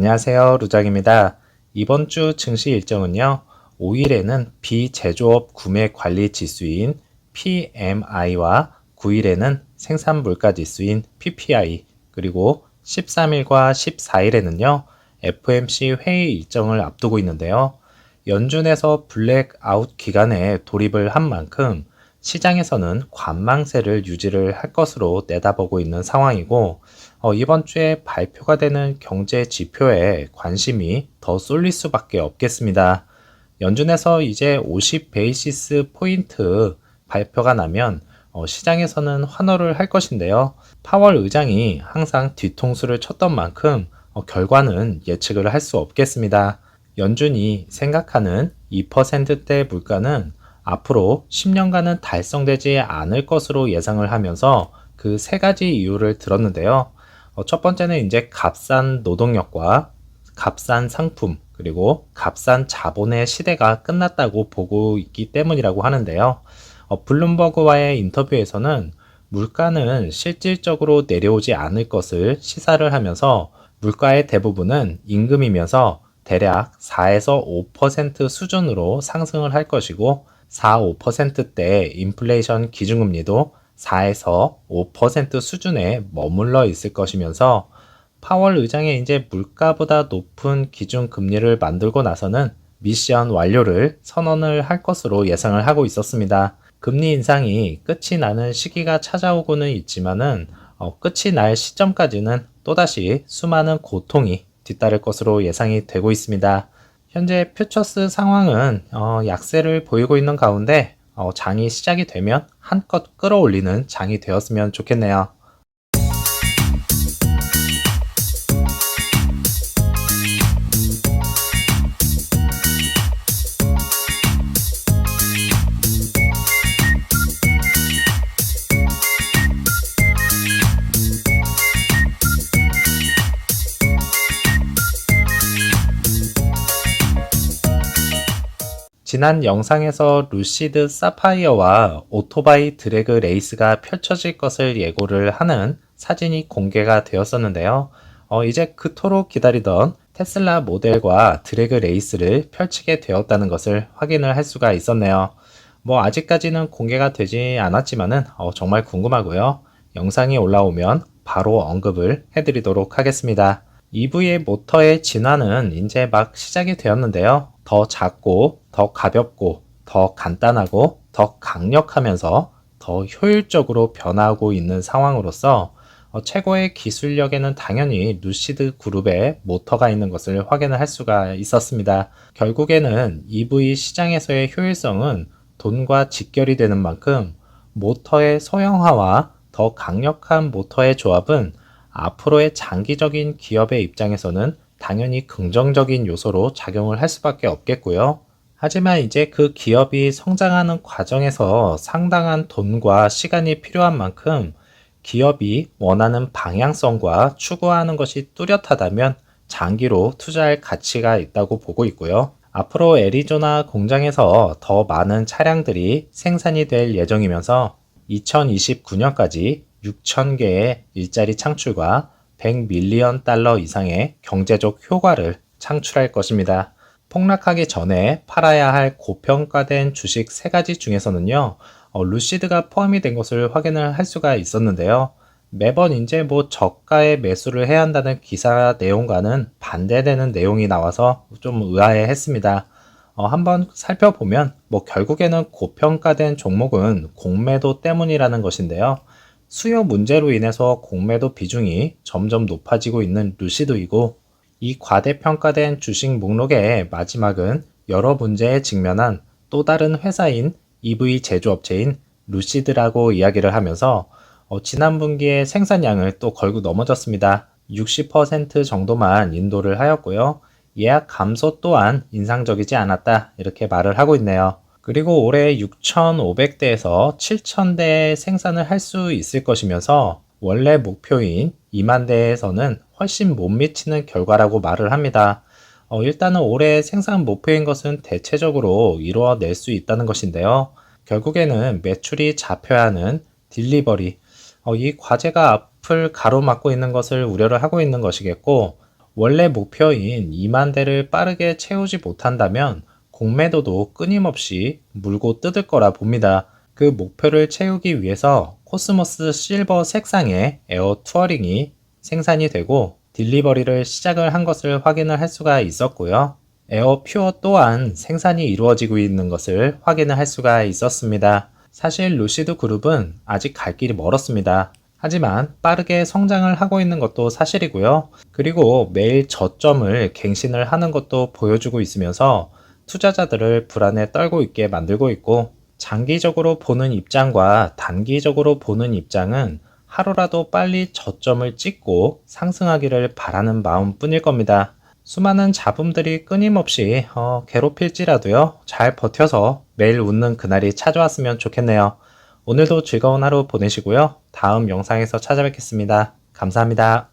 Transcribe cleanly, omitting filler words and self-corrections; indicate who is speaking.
Speaker 1: 안녕하세요. 루장입니다. 이번 주 증시 일정은요, 5일에는 비제조업 구매 관리 지수인 PMI와 9일에는 생산 물가 지수인 PPI, 그리고 13일과 14일에는요, FOMC 회의 일정을 앞두고 있는데요. 연준에서 블랙아웃 기간에 돌입을 한 만큼 시장에서는 관망세를 유지를 할 것으로 내다보고 있는 상황이고, 이번 주에 발표가 되는 경제 지표에 관심이 더 쏠릴 수밖에 없겠습니다. 연준에서 이제 50 베이시스 포인트 발표가 나면 시장에서는 환호를 할 것인데요. 파월 의장이 항상 뒤통수를 쳤던 만큼 결과는 예측을 할 수 없겠습니다. 연준이 생각하는 2%대 물가는 앞으로 10년간은 달성되지 않을 것으로 예상을 하면서 그 세 가지 이유를 들었는데요. 첫 번째는 이제 값싼 노동력과 값싼 상품, 그리고 값싼 자본의 시대가 끝났다고 보고 있기 때문이라고 하는데요. 블룸버그와의 인터뷰에서는 물가는 실질적으로 내려오지 않을 것을 시사를 하면서 물가의 대부분은 임금이면서 대략 4에서 5% 수준으로 상승을 할 것이고 4, 5%대 인플레이션 기준금리도 4에서 5% 수준에 머물러 있을 것이면서 파월 의장의 이제 물가보다 높은 기준 금리를 만들고 나서는 미션 완료를 선언을 할 것으로 예상을 하고 있었습니다. 금리 인상이 끝이 나는 시기가 찾아오고는 있지만은 끝이 날 시점까지는 또다시 수많은 고통이 뒤따를 것으로 예상이 되고 있습니다. 현재 퓨처스 상황은 약세를 보이고 있는 가운데 장이 시작이 되면 한껏 끌어올리는 장이 되었으면 좋겠네요. 지난 영상에서 루시드 사파이어와 오토바이 드래그 레이스가 펼쳐질 것을 예고를 하는 사진이 공개가 되었었는데요. 이제 그토록 기다리던 테슬라 모델과 드래그 레이스를 펼치게 되었다는 것을 확인을 할 수가 있었네요. 뭐 아직까지는 공개가 되지 않았지만은 정말 궁금하고요. 영상이 올라오면 바로 언급을 해드리도록 하겠습니다. EV의 모터의 진화는 이제 막 시작이 되었는데요. 더 작고, 더 가볍고, 더 간단하고, 더 강력하면서 더 효율적으로 변화하고 있는 상황으로서 최고의 기술력에는 당연히 루시드 그룹의 모터가 있는 것을 확인을 할 수가 있었습니다. 결국에는 EV 시장에서의 효율성은 돈과 직결이 되는 만큼 모터의 소형화와 더 강력한 모터의 조합은 앞으로의 장기적인 기업의 입장에서는 당연히 긍정적인 요소로 작용을 할 수밖에 없겠고요. 하지만 이제 그 기업이 성장하는 과정에서 상당한 돈과 시간이 필요한 만큼 기업이 원하는 방향성과 추구하는 것이 뚜렷하다면 장기로 투자할 가치가 있다고 보고 있고요. 앞으로 애리조나 공장에서 더 많은 차량들이 생산이 될 예정이면서 2029년까지 6,000개의 일자리 창출과 100밀리언 달러 이상의 경제적 효과를 창출할 것입니다. 폭락하기 전에 팔아야 할 고평가된 주식 3가지 중에서는요, 루시드가 포함이 된 것을 확인을 할 수가 있었는데요. 매번 이제 뭐 저가에 매수를 해야 한다는 기사 내용과는 반대되는 내용이 나와서 좀 의아해 했습니다. 한번 살펴보면 뭐 결국에는 고평가된 종목은 공매도 때문이라는 것인데요. 수요 문제로 인해서 공매도 비중이 점점 높아지고 있는 루시드이고 이 과대평가된 주식 목록의 마지막은 여러 문제에 직면한 또 다른 회사인 EV 제조업체인 루시드라고 이야기를 하면서 지난 분기에 생산량을 또 걸고 넘어졌습니다. 60% 정도만 인도를 하였고요. 예약 감소 또한 인상적이지 않았다 이렇게 말을 하고 있네요. 그리고 올해 6,500대에서 7,000대 생산을 할 수 있을 것이면서 원래 목표인 2만 대에서는 훨씬 못 미치는 결과라고 말을 합니다. 일단은 올해 생산 목표인 것은 대체적으로 이루어낼 수 있다는 것인데요. 결국에는 매출이 잡혀야 하는 딜리버리, 이 과제가 앞을 가로막고 있는 것을 우려를 하고 있는 것이겠고 원래 목표인 2만 대를 빠르게 채우지 못한다면 공매도도 끊임없이 물고 뜯을 거라 봅니다. 그 목표를 채우기 위해서 코스모스 실버 색상의 에어 투어링이 생산이 되고 딜리버리를 시작을 한 것을 확인을 할 수가 있었고요. 에어 퓨어 또한 생산이 이루어지고 있는 것을 확인을 할 수가 있었습니다. 사실 루시드 그룹은 아직 갈 길이 멀었습니다. 하지만 빠르게 성장을 하고 있는 것도 사실이고요. 그리고 매일 저점을 갱신을 하는 것도 보여주고 있으면서 투자자들을 불안에 떨고 있게 만들고 있고, 장기적으로 보는 입장과 단기적으로 보는 입장은 하루라도 빨리 저점을 찍고 상승하기를 바라는 마음뿐일 겁니다. 수많은 잡음들이 끊임없이 괴롭힐지라도요, 잘 버텨서 매일 웃는 그날이 찾아왔으면 좋겠네요. 오늘도 즐거운 하루 보내시고요. 다음 영상에서 찾아뵙겠습니다. 감사합니다.